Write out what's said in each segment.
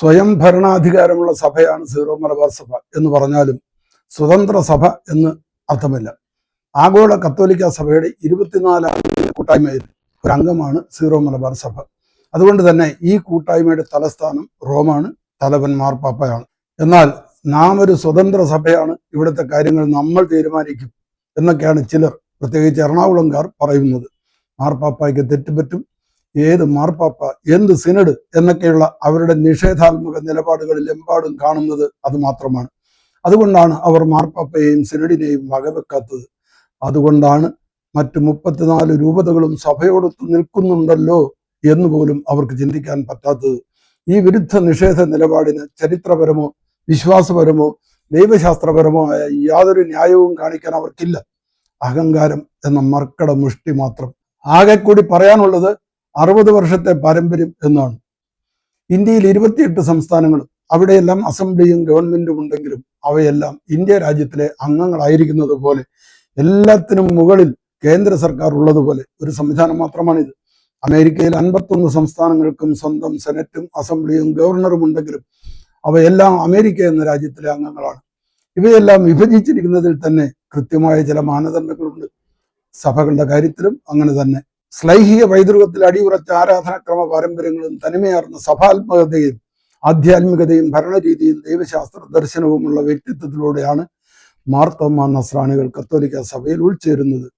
സ്വയം ഭരണാധികാരമുള്ള സഭയാണ് സീറോ മലബാർ സഭ എന്ന് പറഞ്ഞാലും സ്വതന്ത്ര സഭ എന്ന് അർത്ഥമില്ല. ആഗോള കത്തോലിക്ക സഭയുടെ 24 കൂട്ടായ്മയിൽ ഒരു അംഗമാണ് സീറോ മലബാർ സഭ. അതുകൊണ്ട് തന്നെ ഈ കൂട്ടായ്മയുടെ തലസ്ഥാനം റോമാണ്, തലവൻ മാർപ്പാപ്പയാണ്. എന്നാൽ നാം ഒരു സ്വതന്ത്ര സഭയാണ്, ഇവിടുത്തെ കാര്യങ്ങൾ നമ്മൾ തീരുമാനിക്കും എന്നൊക്കെയാണ് ചിലർ, പ്രത്യേകിച്ച് എറണാകുളംകാർ പറയുന്നത്. മാർപ്പാപ്പയ്ക്ക് തെറ്റുപറ്റും, ഏത് മാർപ്പാപ്പ, എന്ത് സിനഡ് എന്നൊക്കെയുള്ള അവരുടെ നിഷേധാത്മക നിലപാടുകളിൽ എമ്പാടും കാണുന്നത് അത് മാത്രമാണ്. അതുകൊണ്ടാണ് അവർ മാർപ്പാപ്പയെയും സിനഡിനെയും വകവെക്കാത്തത്. അതുകൊണ്ടാണ് മറ്റ് 34 രൂപതകളും സഭയോടൊത്ത് നിൽക്കുന്നുണ്ടല്ലോ എന്ന് പോലും അവർക്ക് ചിന്തിക്കാൻ പറ്റാത്തത്. ഈ വിരുദ്ധ നിഷേധ നിലപാടിന് ചരിത്രപരമോ വിശ്വാസപരമോ ദൈവശാസ്ത്രപരമോ ആയ യാതൊരു ന്യായവും കാണിക്കാൻ അവർക്കില്ല. അഹങ്കാരം എന്ന മർക്കട മുഷ്ടി മാത്രം. ആകെ കൂടി പറയാനുള്ളത് 60 വർഷത്തെ പാരമ്പര്യം എന്നാണ്. ഇന്ത്യയിൽ 28 സംസ്ഥാനങ്ങളും അവിടെയെല്ലാം അസംബ്ലിയും ഗവൺമെന്റും ഉണ്ടെങ്കിലും അവയെല്ലാം ഇന്ത്യ രാജ്യത്തിലെ അംഗങ്ങളായിരിക്കുന്നത് പോലെ എല്ലാത്തിനും മുകളിൽ കേന്ദ്ര സർക്കാർ ഉള്ളതുപോലെ ഒരു സംവിധാനം മാത്രമാണിത്. അമേരിക്കയിൽ 51 സംസ്ഥാനങ്ങൾക്കും സ്വന്തം സെനറ്റും അസംബ്ലിയും ഗവർണറും ഉണ്ടെങ്കിലും അവയെല്ലാം അമേരിക്ക എന്ന രാജ്യത്തിലെ അംഗങ്ങളാണ്. ഇവയെല്ലാം വിഭജിച്ചിരിക്കുന്നതിൽ തന്നെ കൃത്യമായ ചില മാനദണ്ഡങ്ങളുണ്ട്. സഭകളുടെ കാര്യത്തിലും അങ്ങനെ തന്നെ. ശ്ലൈഹിക പൈതൃകത്തിൽ അടിയുറച്ച ആരാധനാക്രമ പാരമ്പര്യങ്ങളും തനിമയാർന്ന സഭാത്മകതയും ആധ്യാത്മികതയും ഭരണരീതിയും ദൈവശാസ്ത്ര ദർശനവുമുള്ള വ്യക്തിത്വത്തിലൂടെയാണ് മാർത്തോമാ നസ്രാണികൾ കത്തോലിക്ക സഭയിൽ ഉൾച്ചേരുന്നത്.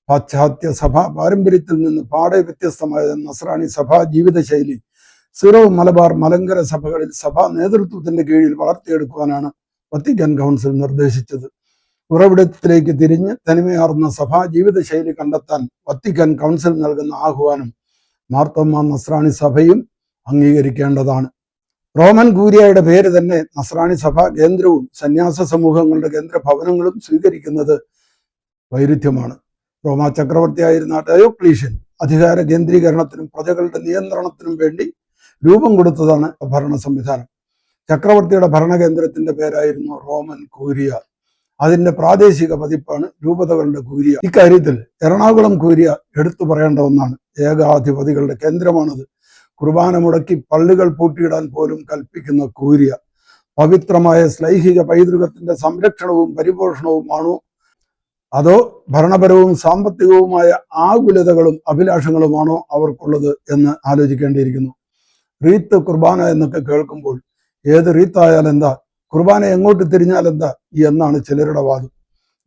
പാശ്ചാത്യ സഭാ പാരമ്പര്യത്തിൽ നിന്ന് പാടെ വ്യത്യസ്തമായ നസ്രാണി സഭാ ജീവിതശൈലി സീറോ മലബാർ മലങ്കര സഭകളിൽ സഭാ നേതൃത്വത്തിന്റെ കീഴിൽ വളർത്തിയെടുക്കുവാനാണ് വത്തിക്കാൻ കൗൺസിൽ നിർദ്ദേശിച്ചത്. ഉറവിടത്തിലേക്ക് തിരിഞ്ഞ് തനിമയാർന്ന സഭാ ജീവിതശൈലി കണ്ടെത്താൻ വത്തിക്കാൻ കൗൺസിൽ നൽകുന്ന ആഹ്വാനം മാർത്തോമാ നസ്രാണി സഭയും അംഗീകരിക്കേണ്ടതാണ്. റോമൻ കൂരിയയുടെ പേര് തന്നെ നസ്രാണി സഭ കേന്ദ്രവും സന്യാസ സമൂഹങ്ങളുടെ കേന്ദ്ര ഭവനങ്ങളും സ്വീകരിക്കുന്നത് വൈരുദ്ധ്യമാണ്. റോമാ ചക്രവർത്തിയായിരുന്ന ഡയോക്ലീഷ്യൻ അധികാര കേന്ദ്രീകരണത്തിനും പ്രജകളുടെ നിയന്ത്രണത്തിനും വേണ്ടി രൂപം കൊടുത്തതാണ് ഭരണ സംവിധാനം. ചക്രവർത്തിയുടെ ഭരണകേന്ദ്രത്തിന്റെ പേരായിരുന്നു റോമൻ കൂരിയ. അതിന്റെ പ്രാദേശിക പതിപ്പാണ് രൂപതകളുടെ കൂരിയ. ഇക്കാര്യത്തിൽ എറണാകുളം കൂരിയ എടുത്തു പറയേണ്ട ഒന്നാണ്. ഏകാധിപതികളുടെ കേന്ദ്രമാണത്. കുർബാന മുടക്കി പള്ളികൾ പൂട്ടിയിടാൻ പോലും കൽപ്പിക്കുന്ന കൂരിയ പവിത്രമായ ശ്ലൈഹിക പൈതൃകത്തിന്റെ സംരക്ഷണവും പരിപോഷണവുമാണോ അതോ ഭരണപരവും സാമ്പത്തികവുമായ ആകുലതകളും അഭിലാഷങ്ങളുമാണോ അവർക്കുള്ളത് എന്ന് ആലോചിക്കേണ്ടിയിരിക്കുന്നു. റീത്ത് കുർബാന എന്നൊക്കെ കേൾക്കുമ്പോൾ ഏത് റീത്തായാൽ എന്താ, കുർബാന എങ്ങോട്ട് തിരിഞ്ഞാൽ എന്താ എന്നാണ് ചിലരുടെ വാദം.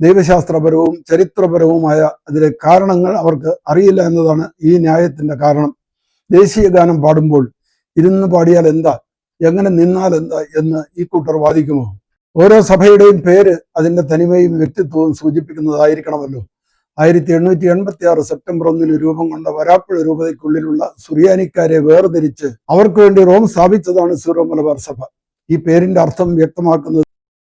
ദൈവശാസ്ത്രപരവും ചരിത്രപരവുമായ അതിലെ കാരണങ്ങൾ അവർക്ക് അറിയില്ല എന്നതാണ് ഈ ന്യായത്തിന്റെ കാരണം. ദേശീയ ഗാനം പാടുമ്പോൾ ഇരുന്ന് പാടിയാൽ എന്താ, എങ്ങനെ നിന്നാൽ എന്താ എന്ന് ഈ കൂട്ടർ വാദിക്കുമോ? ഓരോ സഭയുടെയും പേര് അതിന്റെ തനിമയും വ്യക്തിത്വവും സൂചിപ്പിക്കുന്നതായിരിക്കണമല്ലോ. 1886 സെപ്റ്റംബർ 1 രൂപം കൊണ്ട വരാപ്പുഴ രൂപതയ്ക്കുള്ളിലുള്ള സുറിയാനിക്കാരെ വേർതിരിച്ച് അവർക്ക് വേണ്ടി റോം സ്ഥാപിച്ചതാണ് സീറോ മലബാർ സഭ. ഈ പേരിന്റെ അർത്ഥം വ്യക്തമാക്കുന്നത്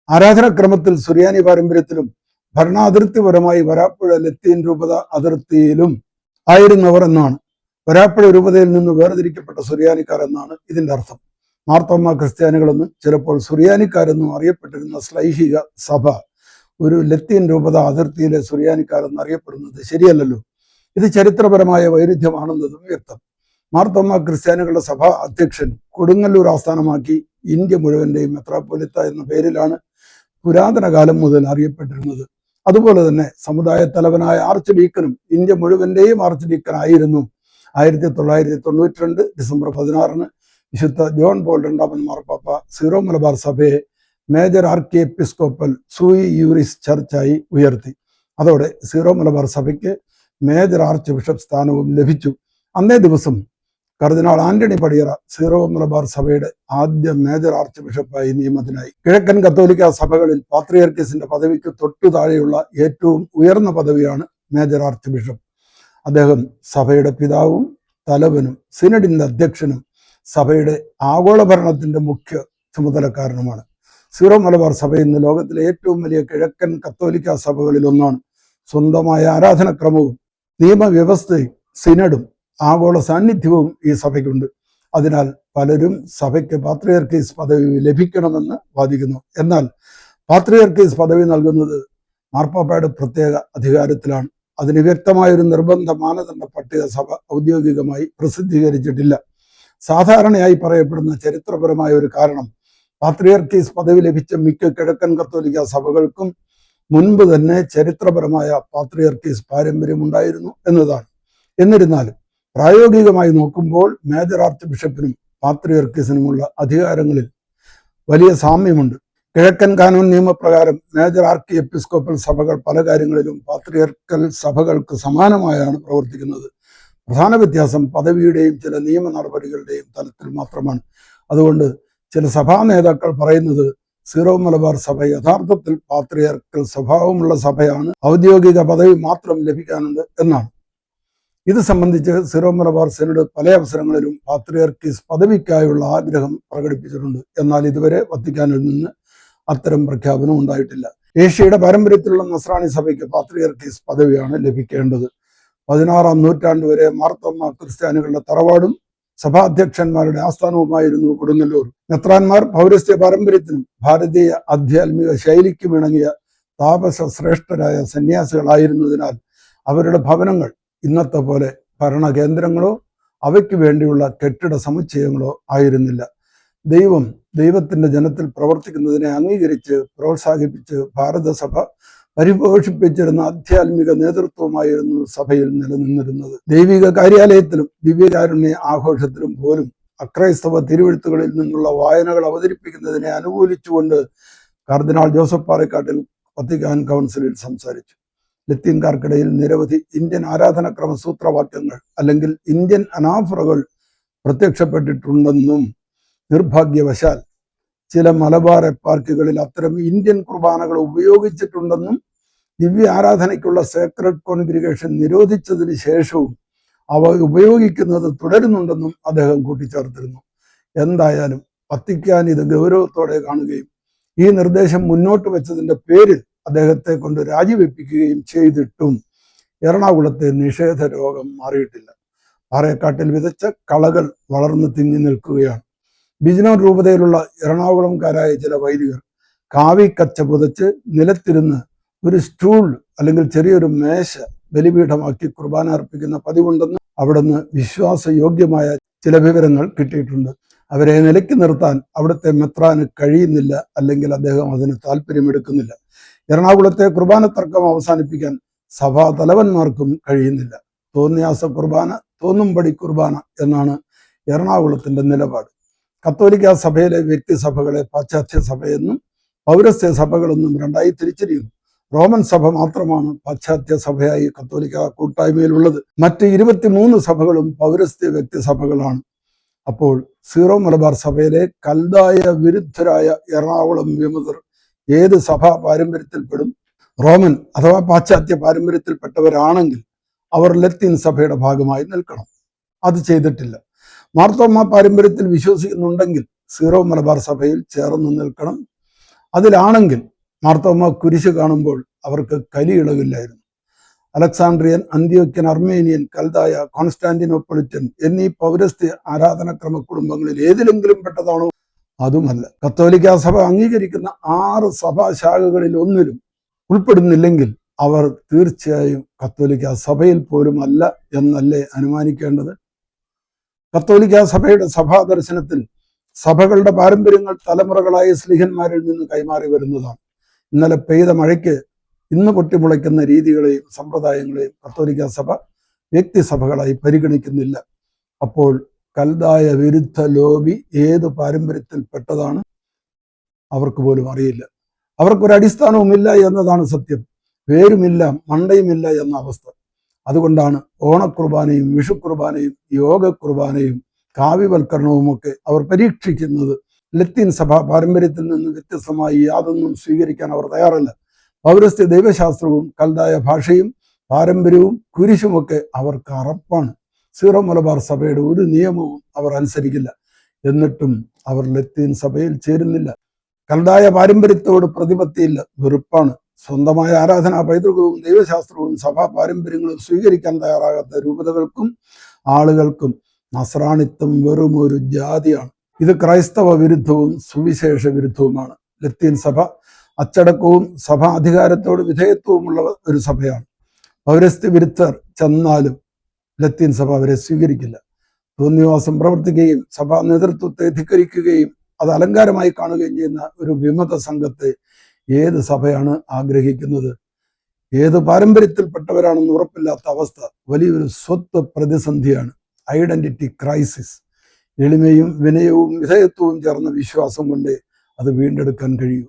ആരാധനാക്രമത്തിൽ സുറിയാനി പാരമ്പര്യത്തിലും ഭരണാതിർത്തിപരമായി വരാപ്പുഴ ലത്തീൻ രൂപത അതിർത്തിയിലും ആയിരുന്നവർ എന്നാണ്. വരാപ്പുഴ രൂപതയിൽ നിന്ന് വേർതിരിക്കപ്പെട്ട സുറിയാനിക്കാർ എന്നാണ് ഇതിന്റെ അർത്ഥം. മാർത്തോമാ ക്രിസ്ത്യാനികളെന്നും ചിലപ്പോൾ സുറിയാനിക്കാരെന്നും അറിയപ്പെട്ടിരുന്ന ശ്ലൈഹിക സഭ ഒരു ലത്തീൻ രൂപത അതിർത്തിയിലെ സുറിയാനിക്കാരെന്ന് അറിയപ്പെടുന്നത് ശരിയല്ലല്ലോ. ഇത് ചരിത്രപരമായ വൈരുദ്ധ്യമാണെന്നതും വ്യക്തം. മാർത്തോമാ ക്രിസ്ത്യാനികളുടെ സഭാ അധ്യക്ഷൻ കൊടുങ്ങല്ലൂർ ആസ്ഥാനമാക്കി ഇന്ത്യ മുഴുവന്റെയും മെത്രാപ്പൊലിത്ത എന്ന പേരിലാണ് പുരാതന കാലം മുതൽ അറിയപ്പെട്ടിരുന്നത്. അതുപോലെ തന്നെ സമുദായ തലവനായ ആർച്ച് ഡീക്കനും ഇന്ത്യ മുഴുവന്റെയും ആർച്ച് ഡീക്കനായിരുന്നു. 1992 ഡിസംബർ 16 വിശുദ്ധ ജോൺ പോൾ II മാർപ്പാപ്പ സീറോ മലബാർ സഭയെ മേജർ ആർക്കി എപ്പിസ്കോപ്പൽ സൂയി യൂറിസ് ചർച്ചായി ഉയർത്തി. അതോടെ സീറോ മലബാർ സഭയ്ക്ക് മേജർ ആർച്ച് ബിഷപ്പ് സ്ഥാനവും ലഭിച്ചു. അന്നേ ദിവസം കർദിനാൾ ആന്റണി പടിയറ സീറോ മലബാർ സഭയുടെ ആദ്യ മേജർ ആർച്ച് ബിഷപ്പായി നിയമിതനായി. കിഴക്കൻ കത്തോലിക്ക സഭകളിൽ പാത്രിയർക്കീസിന്റെ പദവിക്ക് തൊട്ടു താഴെയുള്ള ഏറ്റവും ഉയർന്ന പദവിയാണ് മേജർ ആർച്ച് ബിഷപ്പ്. അദ്ദേഹം സഭയുടെ പിതാവും തലവനും സിനഡിന്റെ അധ്യക്ഷനും സഭയുടെ ആഗോള ഭരണത്തിന്റെ മുഖ്യ ചുമതലക്കാരനുമാണ്. സീറോ മലബാർ സഭ ഇന്ന് ലോകത്തിലെ ഏറ്റവും വലിയ കിഴക്കൻ കത്തോലിക്ക സഭകളിൽ ഒന്നാണ്. സ്വന്തമായ ആരാധനക്രമവും നിയമവ്യവസ്ഥയും സിനഡും ആഗോള സാന്നിധ്യവും ഈ സഭയ്ക്കുണ്ട്. അതിനാൽ പലരും സഭയ്ക്ക് പാത്രിയർക്കീസ് പദവി ലഭിക്കണമെന്ന് വാദിക്കുന്നു. എന്നാൽ പാത്രിയർക്കീസ് പദവി നൽകുന്നത് മാർപ്പാപ്പയുടെ പ്രത്യേക അധികാരത്തിലാണ്. അതിന് വ്യക്തമായൊരു നിർബന്ധ മാനദണ്ഡ പട്ടിക സഭ ഔദ്യോഗികമായി പ്രസിദ്ധീകരിച്ചിട്ടില്ല. സാധാരണയായി പറയപ്പെടുന്ന ചരിത്രപരമായ ഒരു കാരണം പാത്രിയർക്കീസ് പദവി ലഭിച്ച മിക്ക കിഴക്കൻ കത്തോലിക്ക സഭകൾക്കും മുൻപ് തന്നെ ചരിത്രപരമായ പാത്രിയർക്കീസ് പാരമ്പര്യമുണ്ടായിരുന്നു എന്നതാണ്. എന്നിരുന്നാലും പ്രായോഗികമായി നോക്കുമ്പോൾ മേജർ ആർച്ച് ബിഷപ്പിനും പാത്രിയർക്കീസിനുമുള്ള അധികാരങ്ങളിൽ വലിയ സാമ്യമുണ്ട്. കിഴക്കൻ കാനൂൻ നിയമപ്രകാരം മേജർ ആർക്കി എപ്പിസ്കോപ്പൽ സഭകൾ പല കാര്യങ്ങളിലും പാത്രിയർക്കൽ സഭകൾക്ക് സമാനമായാണ് പ്രവർത്തിക്കുന്നത്. പ്രധാന വ്യത്യാസം പദവിയുടെയും ചില നിയമ നടപടികളുടെയും തലത്തിൽ മാത്രമാണ്. അതുകൊണ്ട് ചില സഭാ നേതാക്കൾ പറയുന്നത് സീറോ മലബാർ സഭ യഥാർത്ഥത്തിൽ പാത്രിയർക്കൽ സ്വഭാവമുള്ള സഭയാണ്, ഔദ്യോഗിക പദവി മാത്രം ലഭിക്കാനുണ്ട് എന്നാണ്. ഇത് സംബന്ധിച്ച് സീറോ മലബാർ സിനഡ് പല അവസരങ്ങളിലും പാത്രിയർക്കീസ് പദവിക്കായുള്ള ആഗ്രഹം പ്രകടിപ്പിച്ചിട്ടുണ്ട്. എന്നാൽ ഇതുവരെ വത്തിക്കാനിൽ നിന്ന് അത്തരം പ്രഖ്യാപനം ഉണ്ടായിട്ടില്ല. ഏഷ്യയുടെ പാരമ്പര്യത്തിലുള്ള നസ്രാണി സഭയ്ക്ക് പാത്രിയർക്കീസ് പദവിയാണ് ലഭിക്കേണ്ടത്. 16-ാം നൂറ്റാണ്ട് വരെ മാർത്തോമ്മ ക്രിസ്ത്യാനികളുടെ തറവാടും സഭാധ്യക്ഷന്മാരുടെ ആസ്ഥാനവുമായിരുന്നു കൊടുങ്ങല്ലൂർ. മെത്രാന്മാർ പൗരസ്ത്യ പാരമ്പര്യത്തിനും ഭാരതീയ ആധ്യാത്മിക ശൈലിക്കും ഇണങ്ങിയ താപസ ശ്രേഷ്ഠരായ സന്യാസികളായിരുന്നതിനാൽ അവരുടെ ഭവനങ്ങൾ ഇന്നത്തെ പോലെ ഭരണകേന്ദ്രങ്ങളോ അവയ്ക്ക് വേണ്ടിയുള്ള കെട്ടിട സമുച്ചയങ്ങളോ ആയിരുന്നില്ല. ദൈവത്തിന്റെ ജനത്തിൽ പ്രവർത്തിക്കുന്നതിനെ അംഗീകരിച്ച് പ്രോത്സാഹിപ്പിച്ച് ഭാരതസഭ പരിപോഷിപ്പിച്ചിരുന്ന ആധ്യാത്മിക നേതൃത്വമായിരുന്നു സഭയിൽ നിലനിന്നിരുന്നത്. ദൈവിക കാര്യാലയത്തിലും ദിവ്യകാരുണ്യ ആഘോഷത്തിലും പോലും അക്രൈസ്തവ തിരുവെഴുത്തുകളിൽ നിന്നുള്ള വായനകൾ അവതരിപ്പിക്കുന്നതിനെ അനുകൂലിച്ചുകൊണ്ട് കർദിനാൾ ജോസഫ് പാറേക്കാട്ടിൽ വത്തിക്കാൻ കൗൺസിലിൽ സംസാരിച്ചു. ലത്തീൻകാർക്കിടയിൽ നിരവധി ഇന്ത്യൻ ആരാധനക്രമ സൂത്രവാക്യങ്ങൾ അല്ലെങ്കിൽ ഇന്ത്യൻ അനാഫറകൾ പ്രത്യക്ഷപ്പെട്ടിട്ടുണ്ടെന്നും നിർഭാഗ്യവശാൽ ചില മലബാർ എപ്പാർക്കികളിൽ അത്തരം ഇന്ത്യൻ കുർബാനകൾ ഉപയോഗിച്ചിട്ടുണ്ടെന്നും ദിവ്യ ആരാധനയ്ക്കുള്ള സേക്രഡ് കോൺഗ്രിഗേഷൻ നിരോധിച്ചതിന് ശേഷവും അവ ഉപയോഗിക്കുന്നത് തുടരുന്നുണ്ടെന്നും അദ്ദേഹം കൂട്ടിച്ചേർത്തിരുന്നു. എന്തായാലും വത്തിക്കാൻ ഇത് ഗൗരവത്തോടെ കാണുകയും ഈ നിർദ്ദേശം മുന്നോട്ട് വെച്ചതിന്റെ പേരിൽ അദ്ദേഹത്തെ കൊണ്ട് രാജിവെപ്പിക്കുകയും ചെയ്തിട്ടും എറണാകുളത്തെ നിഷേധ രോഗം മാറിയിട്ടില്ല. പാറേക്കാട്ടിൽ വിതച്ച കളകൾ വളർന്നു തിങ്ങി നിൽക്കുകയാണ്. ബിജ്നോർ രൂപതയിലുള്ള എറണാകുളംകാരായ ചില വൈദികർ കാവിക്കച്ച പുതച്ച് നിലത്തിരുന്ന് ഒരു സ്റ്റൂൾ അല്ലെങ്കിൽ ചെറിയൊരു മേശ ബലിപീഠമാക്കി കുർബാന അർപ്പിക്കുന്ന പതിവുണ്ടെന്ന് അവിടുന്ന് വിശ്വാസയോഗ്യമായ ചില വിവരങ്ങൾ കിട്ടിയിട്ടുണ്ട്. അവരെ നിലയ്ക്ക് നിർത്താൻ അവിടുത്തെ മെത്രാന് കഴിയുന്നില്ല, അല്ലെങ്കിൽ അദ്ദേഹം അതിന് താല്പര്യമെടുക്കുന്നില്ല. എറണാകുളത്തെ കുർബാന തർക്കം അവസാനിപ്പിക്കാൻ സഭാ തലവന്മാർക്കും കഴിയുന്നില്ല. തോന്നിയാസ കുർബാന തോന്നുംപടി കുർബാന എന്നാണ് എറണാകുളത്തിന്റെ നിലപാട്. കത്തോലിക്ക സഭയിലെ വ്യക്തിസഭകളെ പാശ്ചാത്യ സഭയെന്നും പൗരസ്ത്യ സഭകളെന്നും രണ്ടായി തിരിച്ചിരിക്കുന്നു. റോമൻ സഭ മാത്രമാണ് പാശ്ചാത്യ സഭയായി കത്തോലിക്ക കൂട്ടായ്മയിലുള്ളത്. മറ്റ് 23 സഭകളും പൗരസ്ത്യ വ്യക്തിസഭകളാണ്. അപ്പോൾ സീറോ മലബാർ സഭയിലെ കൽദായ വിരുദ്ധരായ എറണാകുളം വിമതർ ഏത് സഭാ പാരമ്പര്യത്തിൽപ്പെടും? റോമൻ അഥവാ പാശ്ചാത്യ പാരമ്പര്യത്തിൽപ്പെട്ടവരാണെങ്കിൽ അവർ ലത്തീൻ സഭയുടെ ഭാഗമായി നിൽക്കണം. അത് ചെയ്തിട്ടില്ല. മാർത്തോമ്മ പാരമ്പര്യത്തിൽ വിശ്വസിക്കുന്നുണ്ടെങ്കിൽ സീറോ മലബാർ സഭയിൽ ചേർന്ന് നിൽക്കണം. അതിലാണെങ്കിൽ മാർത്തോമ്മ കുരിശ് കാണുമ്പോൾ അവർക്ക് കലിയിളകില്ലായിരുന്നു. അലക്സാണ്ട്രിയൻ, അന്ത്യോക്യൻ, അർമേനിയൻ, കൽദായ, കോൺസ്റ്റാന്റിനോപ്പൊളിറ്റൻ എന്നീ പൗരസ്ത്യ ആരാധനക്രമ കുടുംബങ്ങളിൽ ഏതിലെങ്കിലും പെട്ടതാണോ? അതുമല്ല. കത്തോലിക്ക സഭ അംഗീകരിക്കുന്ന 6 സഭാശാഖകളിൽ ഒന്നിലും ഉൾപ്പെടുന്നില്ലെങ്കിൽ അവർ തീർച്ചയായും കത്തോലിക്ക സഭയിൽ പോലും അല്ല എന്നല്ലേ അനുമാനിക്കേണ്ടത്? കത്തോലിക്ക സഭയുടെ സഭാ ദർശനത്തിൽ സഭകളുടെ പാരമ്പര്യങ്ങൾ തലമുറകളായ സ്ലീഹന്മാരിൽ നിന്ന് കൈമാറി വരുന്നതാണ്. ഇന്നലെ പെയ്ത മഴയ്ക്ക് ഇന്ന് പൊട്ടിമുളയ്ക്കുന്ന രീതികളെയും സമ്പ്രദായങ്ങളെയും കത്തോലിക്ക സഭ വ്യക്തിസഭകളായി പരിഗണിക്കുന്നില്ല. അപ്പോൾ കൽദായ വിരുദ്ധ ലോബി ഏത് പാരമ്പര്യത്തിൽപ്പെട്ടതാണ് അവർക്ക് പോലും അറിയില്ല. അവർക്കൊരു അടിസ്ഥാനവുമില്ല എന്നതാണ് സത്യം. വേരുമില്ല, മണ്ടയുമില്ല എന്ന അവസ്ഥ. അതുകൊണ്ടാണ് ഓണക്കുർബാനയും വിഷുക്കുർബാനയും യോഗ കുർബാനയും കാവ്യവൽക്കരണവുമൊക്കെ അവർ പരീക്ഷിക്കുന്നത്. ലത്തീൻ സഭാ പാരമ്പര്യത്തിൽ നിന്ന് വ്യത്യസ്തമായി യാതൊന്നും സ്വീകരിക്കാൻ അവർ തയ്യാറല്ല. പൗരസ്ത്യ ദൈവശാസ്ത്രവും കൽദായ ഭാഷയും പാരമ്പര്യവും കുരിശുമൊക്കെ അവർക്ക് അറപ്പാണ്. സീറോ മലബാർ സഭയുടെ ഒരു നിയമവും അവർ അനുസരിക്കില്ല. എന്നിട്ടും അവർ ലത്തീൻ സഭയിൽ ചേരുന്നില്ല. കൽദായ പാരമ്പര്യത്തോട് പ്രതിപത്തിയില്ല, വെറുപ്പാണ്. സ്വന്തമായ ആരാധനാ പൈതൃകവും ദൈവശാസ്ത്രവും സഭാ പാരമ്പര്യങ്ങളും സ്വീകരിക്കാൻ തയ്യാറാകാത്ത രൂപതകൾക്കും ആളുകൾക്കും നസ്രാണിത്വം വെറും ഒരു ജാതിയാണ്. ഇത് ക്രൈസ്തവ വിരുദ്ധവും സുവിശേഷ വിരുദ്ധവുമാണ്. ലത്തീൻ സഭ അച്ചടക്കവും സഭാ അധികാരത്തോട് വിധേയത്വവുമുള്ള ഒരു സഭയാണ്. പൗരസ്ത്യ വിരുദ്ധർ ചെന്നാലും ലത്തീൻ സഭ അവരെ സ്വീകരിക്കില്ല. തോന്നിവാസം പ്രവർത്തിക്കുകയും സഭാ നേതൃത്വത്തെ ധിക്കരിക്കുകയും അത് അലങ്കാരമായി കാണുകയും ചെയ്യുന്ന ഒരു വിമത സംഘത്തെ ഏത് സഭയാണ് ആഗ്രഹിക്കുന്നത്? ഏത് പാരമ്പര്യത്തിൽപ്പെട്ടവരാണെന്ന് ഉറപ്പില്ലാത്ത അവസ്ഥ വലിയൊരു സ്വത്വ പ്രതിസന്ധിയാണ്, ഐഡന്റിറ്റി ക്രൈസിസ്. എളിമയും വിനയവും വിധേയത്വവും ചേർന്ന വിശ്വാസം കൊണ്ട് അത് വീണ്ടെടുക്കാൻ കഴിയൂ.